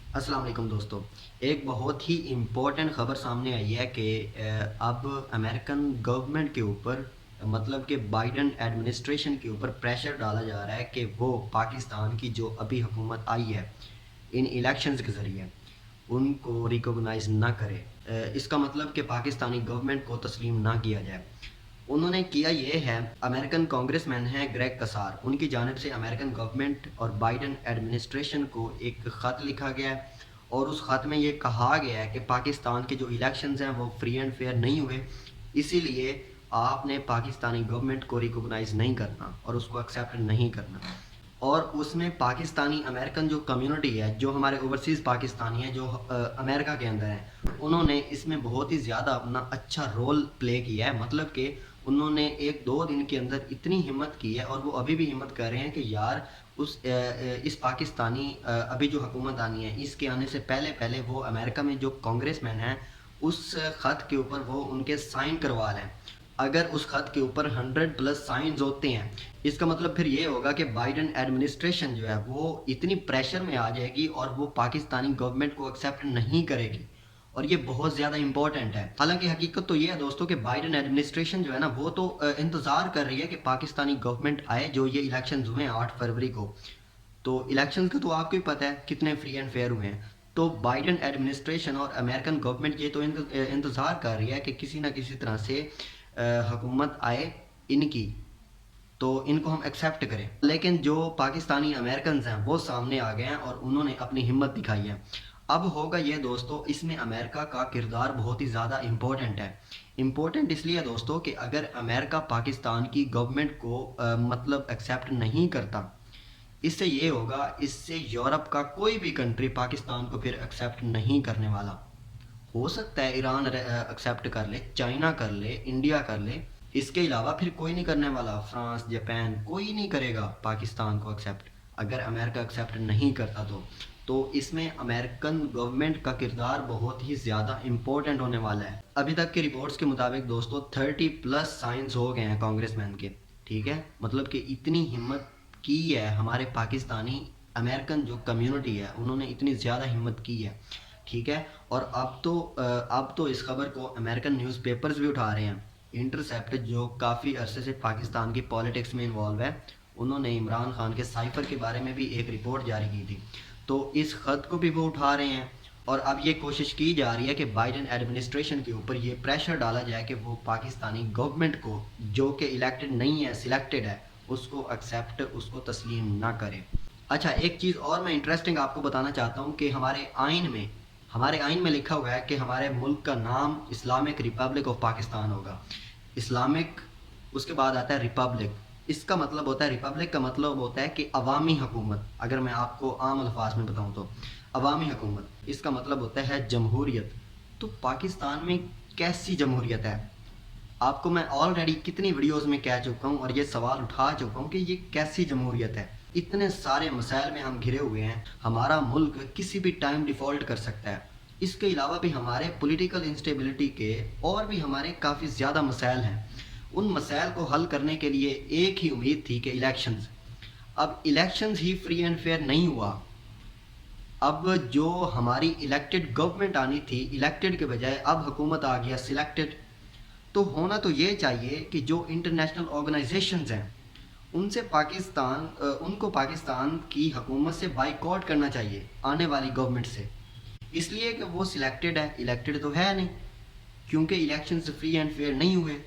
अस्सलाम वालेकुम दोस्तों। एक बहुत ही इम्पोर्टेंट ख़बर सामने आई है कि अब अमेरिकन गवर्नमेंट के ऊपर मतलब कि बाइडन एडमिनिस्ट्रेशन के ऊपर प्रेशर डाला जा रहा है कि वो पाकिस्तान की जो अभी हुकूमत आई है इन इलेक्शंस के ज़रिए उनको रिकॉग्नाइज़ ना करे। इसका मतलब कि पाकिस्तानी गवर्नमेंट को तस्लीम ना किया जाए। उन्होंने किया ये है, अमेरिकन कांग्रेसमैन हैं ग्रेग कसार, उनकी जानिब से अमेरिकन गवर्नमेंट और बाइडन एडमिनिस्ट्रेशन को एक ख़त लिखा गया है और उस ख़त में ये कहा गया है कि पाकिस्तान के जो इलेक्शंस हैं वो फ्री एंड फेयर नहीं हुए, इसीलिए आपने पाकिस्तानी गवर्नमेंट को रिकॉग्नाइज़ नहीं करना और उसको एक्सेप्ट नहीं करना। और उसमें पाकिस्तानी अमेरिकन जो कम्युनिटी है, जो हमारे ओवरसीज़ पाकिस्तानी हैं जो अमेरिका के अंदर हैं, उन्होंने इसमें बहुत ही ज़्यादा अपना अच्छा रोल प्ले किया है। मतलब कि उन्होंने एक दो दिन के अंदर इतनी हिम्मत की है और वो अभी भी हिम्मत कर रहे हैं कि यार इस पाकिस्तानी अभी जो हुकूमत आनी है इसके आने से पहले पहले वो अमेरिका में जो कांग्रेसमैन हैं उस ख़त के ऊपर वो उनके साइन करवा लें। अगर उस ख़त के ऊपर 100+ साइंस होते हैं, इसका मतलब फिर ये होगा कि बाइडन एडमिनिस्ट्रेशन जो है वो इतनी प्रेशर में आ जाएगी और वो पाकिस्तानी गवर्नमेंट को एक्सेप्ट नहीं करेगी और ये बहुत ज़्यादा इंपॉर्टेंट है। हालांकि हकीकत तो ये है दोस्तों कि बाइडन एडमिनिस्ट्रेशन जो है ना वो तो इंतज़ार कर रही है कि पाकिस्तानी गवर्नमेंट आए। जो ये इलेक्शन हुए हैं 8 फरवरी को, तो इलेक्शन का तो आपको ही पता है कितने फ्री एंड फेयर हुए हैं। तो बाइडन एडमिनिस्ट्रेशन और अमेरिकन गवर्नमेंट ये तो इंतज़ार कर रही है कि किसी ना किसी तरह से हुकूमत आए इनकी, तो इनको हम एक्सेप्ट करें। लेकिन जो पाकिस्तानी अमेरिकन हैं वो सामने आ गए हैं और उन्होंने अपनी हिम्मत दिखाई है। अब होगा ये दोस्तों, इसमें अमेरिका का किरदार बहुत ही ज़्यादा इम्पोर्टेंट है। इम्पोर्टेंट इसलिए दोस्तों कि अगर अमेरिका पाकिस्तान की गवर्नमेंट को मतलब एक्सेप्ट नहीं करता, इससे ये होगा, इससे यूरोप का कोई भी कंट्री पाकिस्तान को फिर एक्सेप्ट नहीं करने वाला। हो सकता है ईरान एक्सेप्ट कर ले, चाइना कर ले, इंडिया कर ले, इसके अलावा फिर कोई नहीं करने वाला। फ्रांस, जापान, कोई नहीं करेगा पाकिस्तान को एक्सेप्ट अगर अमेरिका एक्सेप्ट नहीं करता तो इसमें अमेरिकन गवर्नमेंट का किरदार बहुत ही ज़्यादा इम्पोर्टेंट होने वाला है। अभी तक की रिपोर्ट्स के मुताबिक दोस्तों 30+ साइंस हो गए हैं कांग्रेसमैन के, ठीक है। मतलब कि इतनी हिम्मत की है हमारे पाकिस्तानी अमेरिकन जो कम्युनिटी है, उन्होंने इतनी ज़्यादा हिम्मत की है, ठीक है। और अब तो इस खबर को अमेरिकन न्यूज़पेपर्स भी उठा रहे हैं। इंटरसेप्ट जो काफ़ी अरसे से पाकिस्तान की पॉलिटिक्स में इन्वॉल्व है, उन्होंने इमरान खान के साइफ़र के बारे में भी एक रिपोर्ट जारी की थी, तो इस ख़त को भी वो उठा रहे हैं। और अब ये कोशिश की जा रही है कि बाइडन एडमिनिस्ट्रेशन के ऊपर ये प्रेशर डाला जाए कि वो पाकिस्तानी गवर्नमेंट को, जो कि इलेक्टेड नहीं है, सिलेक्टेड है, उसको एक्सेप्ट, उसको तस्लीम ना करे। अच्छा, एक चीज़ और मैं इंटरेस्टिंग आपको बताना चाहता हूँ कि हमारे आइन में लिखा हुआ है कि हमारे मुल्क का नाम इस्लामिक रिपब्लिक ऑफ पाकिस्तान होगा। इस्लामिक, उसके बाद आता है रिपब्लिक। इसका मतलब होता है, रिपब्लिक का मतलब होता है कि अवामी हुकूमत। अगर मैं आपको आम अल्फाज में बताऊं तो अवामी हुकूमत, इसका मतलब होता है जमहूरियत। तो पाकिस्तान में कैसी जमहूरियत है? आपको मैं ऑलरेडी कितनी वीडियोस में कह चुका हूँ और ये सवाल उठा चुका हूँ कि ये कैसी जमहूरियत है। इतने सारे मसाइल में हम घिरे हुए हैं, हमारा मुल्क किसी भी टाइम डिफ़ॉल्ट कर सकता है। इसके अलावा भी हमारे पॉलिटिकल इंस्टेबिलिटी के और भी हमारे काफ़ी ज़्यादा मसाइल हैं। उन मसाइल को हल करने के लिए एक ही उम्मीद थी कि इलेक्शंस। अब elections he free and fair नहीं हुआ। अब जो हमारी इलेक्टेड गवर्नमेंट आनी थी, इलेक्टेड के बजाय अब हुकूमत आ गया सिलेक्टेड। तो होना तो ये चाहिए कि जो इंटरनेशनल ऑर्गेनाइजेशंस हैं उनसे उनको पाकिस्तान की हुकूमत से बाइकआउट करना चाहिए, आने वाली गवर्नमेंट से। इसलिए कि वो सिलेक्टेड है, इलेक्टेड तो है नहीं, क्योंकि इलेक्शंस फ्री एंड फेयर नहीं हुए।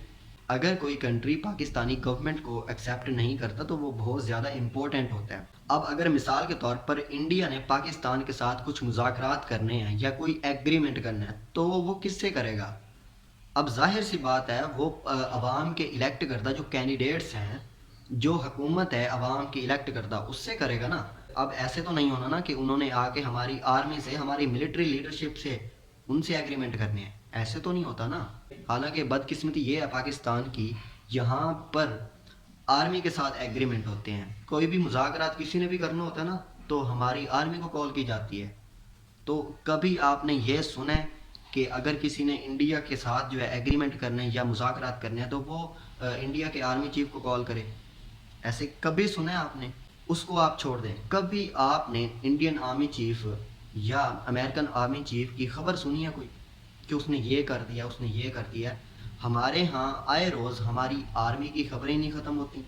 अगर कोई कंट्री पाकिस्तानी गवर्नमेंट को एक्सेप्ट नहीं करता तो वो बहुत ज़्यादा इम्पोर्टेंट होता है। अब अगर मिसाल के तौर पर इंडिया ने पाकिस्तान के साथ कुछ मुज़ाकरात करने हैं या कोई एग्रीमेंट करना है, तो वो किससे करेगा? अब जाहिर सी बात है, वो अवाम के इलेक्ट करदा जो कैंडिडेट्स हैं, जो हुकूमत है अवाम की इलेक्ट करदा, उससे करेगा ना। अब ऐसे तो नहीं होना ना कि उन्होंने आके हमारी आर्मी से, हमारी मिलिट्री लीडरशिप से, उनसे एग्रीमेंट करने हैं, ऐसे तो नहीं होता ना। हालांकि बदकिस्मती ये है पाकिस्तान की, यहाँ पर आर्मी के साथ एग्रीमेंट होते हैं। कोई भी मुज़ाकरात किसी ने भी करना होता है ना, तो हमारी आर्मी को कॉल की जाती है। तो कभी आपने ये सुना है कि अगर किसी ने इंडिया के साथ जो है एग्रीमेंट करने या मुज़ाकरात करने हैं तो वो इंडिया के आर्मी चीफ को कॉल करे? ऐसे कभी सुना है आपने? उसको आप छोड़ दें, कभी आपने इंडियन आर्मी चीफ یا امریکن آرمی چیف کی خبر سنی ہے کوئی کہ اس نے یہ کر دیا، اس نے یہ کر دیا؟ ہمارے ہاں آئے روز ہماری آرمی کی خبریں نہیں ختم ہوتی۔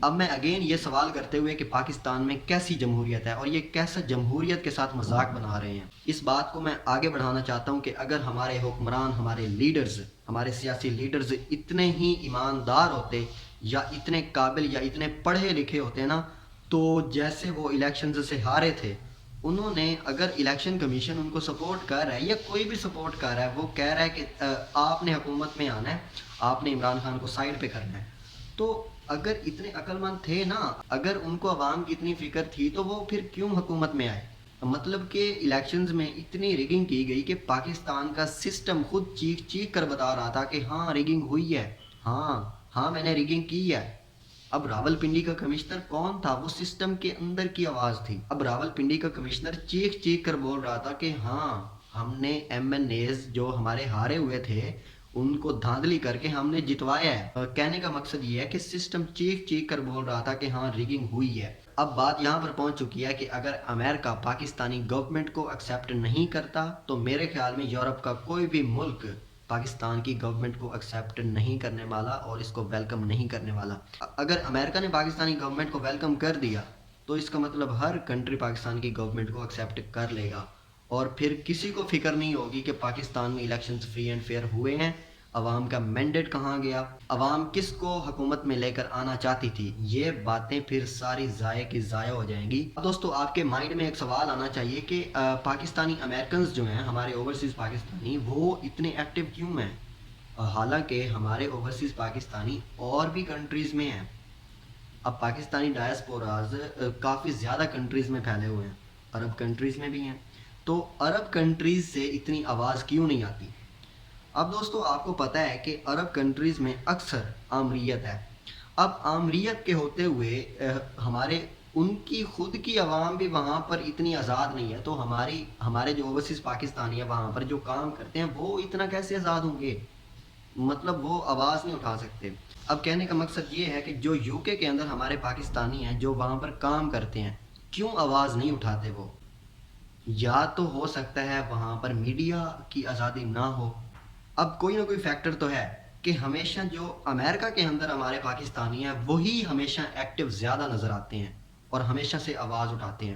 اب میں اگین یہ سوال کرتے ہوئے کہ پاکستان میں کیسی جمہوریت ہے اور یہ کیسا جمہوریت کے ساتھ مذاق بنا رہے ہیں، اس بات کو میں آگے بڑھانا چاہتا ہوں کہ اگر ہمارے حکمران، ہمارے لیڈرز، ہمارے سیاسی لیڈرز اتنے ہی ایماندار ہوتے یا اتنے قابل یا اتنے پڑھے لکھے ہوتے نا، تو جیسے وہ الیکشنز سے ہارے تھے، انہوں نے اگر الیکشن کمیشن ان کو سپورٹ کر رہا ہے یا کوئی بھی سپورٹ کر رہا ہے، وہ کہہ رہا ہے کہ آپ نے حکومت میں آنا ہے، آپ نے عمران خان کو سائڈ پہ کرنا ہے، تو اگر اتنے عقل مند تھے نا، اگر ان کو عوام کی اتنی فکر تھی تو وہ پھر کیوں حکومت میں آئے؟ مطلب کہ الیکشنز میں اتنی ریگنگ کی گئی کہ پاکستان کا سسٹم خود چیخ چیخ کر بتا رہا تھا کہ ہاں ریگنگ ہوئی ہے، ہاں ہاں میں نے ریگنگ کی ہے۔ اب راول پنڈی کا کمشنر کون تھا؟ وہ سسٹم کے اندر کی آواز تھی۔ اب راول پنڈی کا کمشنر چیخ چیخ کر بول رہا تھا کہ ہاں ہم نے ایم این ایز جو ہمارے ہارے ہوئے تھے ان کو دھاندلی کر کے ہم نے جتوایا ہے۔ کہنے کا مقصد یہ ہے کہ سسٹم چیخ چیخ کر بول رہا تھا کہ ہاں ریگنگ ہوئی ہے۔ اب بات یہاں پر پہنچ چکی ہے کہ اگر امریکہ پاکستانی گورنمنٹ کو ایکسیپٹ نہیں کرتا تو میرے خیال میں یورپ کا کوئی بھی ملک پاکستان کی گورنمنٹ کو ایکسیپٹ نہیں کرنے والا اور اس کو ویلکم نہیں کرنے والا۔ اگر امریکہ نے پاکستانی گورنمنٹ کو ویلکم کر دیا تو اس کا مطلب ہر کنٹری پاکستان کی گورنمنٹ کو ایکسیپٹ کر لے گا، اور پھر کسی کو فکر نہیں ہوگی کہ پاکستان میں الیکشنز فری اینڈ فیئر ہوئے ہیں، عوام کا مینڈیٹ کہاں گیا، عوام کس کو حکومت میں لے کر آنا چاہتی تھی، یہ باتیں پھر ساری ضائع کی ضائع ہو جائیں گی۔ اب دوستو آپ کے مائنڈ میں ایک سوال آنا چاہیے کہ پاکستانی امریکنز جو ہیں، ہمارے اوورسیز پاکستانی، وہ اتنے ایکٹیو کیوں ہیں؟ حالانکہ ہمارے اوورسیز پاکستانی اور بھی کنٹریز میں ہیں۔ اب پاکستانی ڈائسپوراز کافی زیادہ کنٹریز میں پھیلے ہوئے ہیں، عرب کنٹریز میں بھی ہیں، تو عرب کنٹریز سے اتنی آواز کیوں نہیں آتی؟ اب دوستو آپ کو پتہ ہے کہ عرب کنٹریز میں اکثر آمریت ہے۔ اب آمریت کے ہوتے ہوئے ان کی خود کی عوام بھی وہاں پر اتنی آزاد نہیں ہے، تو ہمارے جو اوورسیز پاکستانی ہیں وہاں پر جو کام کرتے ہیں وہ اتنا کیسے آزاد ہوں گے؟ مطلب وہ آواز نہیں اٹھا سکتے۔ اب کہنے کا مقصد یہ ہے کہ جو یو کے اندر ہمارے پاکستانی ہیں جو وہاں پر کام کرتے ہیں، کیوں آواز نہیں اٹھاتے وہ؟ یا تو ہو سکتا ہے وہاں پر میڈیا کی آزادی نہ ہو۔ اب کوئی نہ کوئی فیکٹر تو ہے کہ ہمیشہ جو امریکہ کے اندر ہمارے پاکستانی ہیں وہی ہمیشہ ایکٹیو زیادہ نظر آتے ہیں اور ہمیشہ سے آواز اٹھاتے ہیں،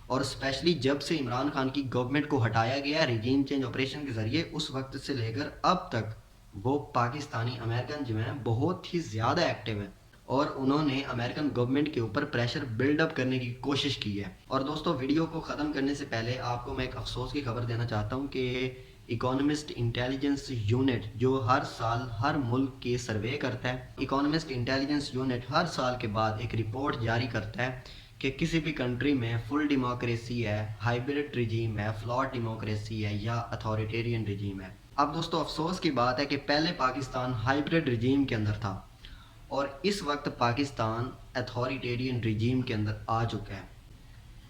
اور اسپیشلی جب سے عمران خان کی گورنمنٹ کو ہٹایا گیا ریجیم چینج آپریشن کے ذریعے، اس وقت سے لے کر اب تک وہ پاکستانی امریکن جو ہیں بہت ہی زیادہ ایکٹیو ہیں، اور انہوں نے امریکن گورنمنٹ کے اوپر پریشر بلڈ اپ کرنے کی کوشش کی ہے۔ اور دوستو ویڈیو کو ختم کرنے سے پہلے آپ کو میں ایک افسوس کی خبر دینا چاہتا ہوں کہ اکانومسٹ انٹیلیجنس یونٹ جو ہر سال ہر ملک کی سروے کرتا ہے، اکانومسٹ انٹیلیجنس یونٹ ہر سال کے بعد ایک رپورٹ جاری کرتا ہے کہ کسی بھی کنٹری میں فل ڈیموکریسی ہے، ہائبرڈ رجیم ہے، فلاٹ ڈیموکریسی ہے یا اتھارٹیرین رجیم ہے۔ اب دوستو افسوس کی بات ہے کہ پہلے پاکستان ہائبرڈ رجیم کے اندر تھا اور اس وقت پاکستان اتھارٹیرین رجیم کے اندر آ چکا ہے۔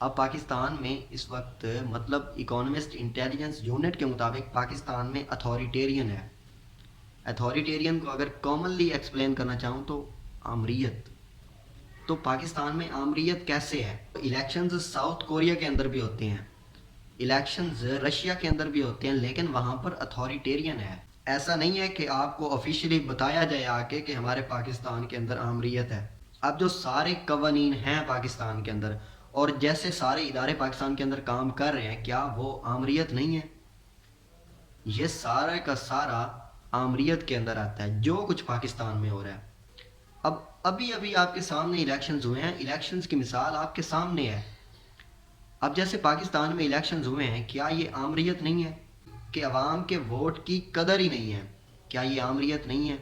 اب پاکستان میں اس وقت مطلب اکانومسٹ انٹیلیجنس یونٹ کے مطابق پاکستان میں اتھارٹیرین ہے۔ اتھارٹیرین کو اگر کامنلی ایکسپلین کرنا چاہوں تو آمریت۔ تو پاکستان میں آمریت کیسے ہے؟ الیکشنز ساؤتھ کوریا کے اندر بھی ہوتے ہیں، الیکشنز رشیا کے اندر بھی ہوتے ہیں، لیکن وہاں پر اتھارٹیرین ہے۔ ایسا نہیں ہے کہ آپ کو آفیشیلی بتایا جائے آ کے کہ ہمارے پاکستان کے اندر آمریت ہے۔ اب جو سارے قوانین ہیں پاکستان کے اندر اور جیسے سارے ادارے پاکستان کے اندر کام کر رہے ہیں، کیا وہ آمریت نہیں ہے؟ یہ سارا کا سارا آمریت کے اندر آتا ہے جو کچھ پاکستان میں ہو رہا ہے۔ اب ابھی آپ کے سامنے الیکشنز ہوئے ہیں، الیکشنز کی مثال آپ کے سامنے ہے۔ اب جیسے پاکستان میں الیکشنز ہوئے ہیں، کیا یہ آمریت نہیں ہے کہ عوام کے ووٹ کی قدر ہی نہیں ہے؟ کیا یہ آمریت نہیں ہے؟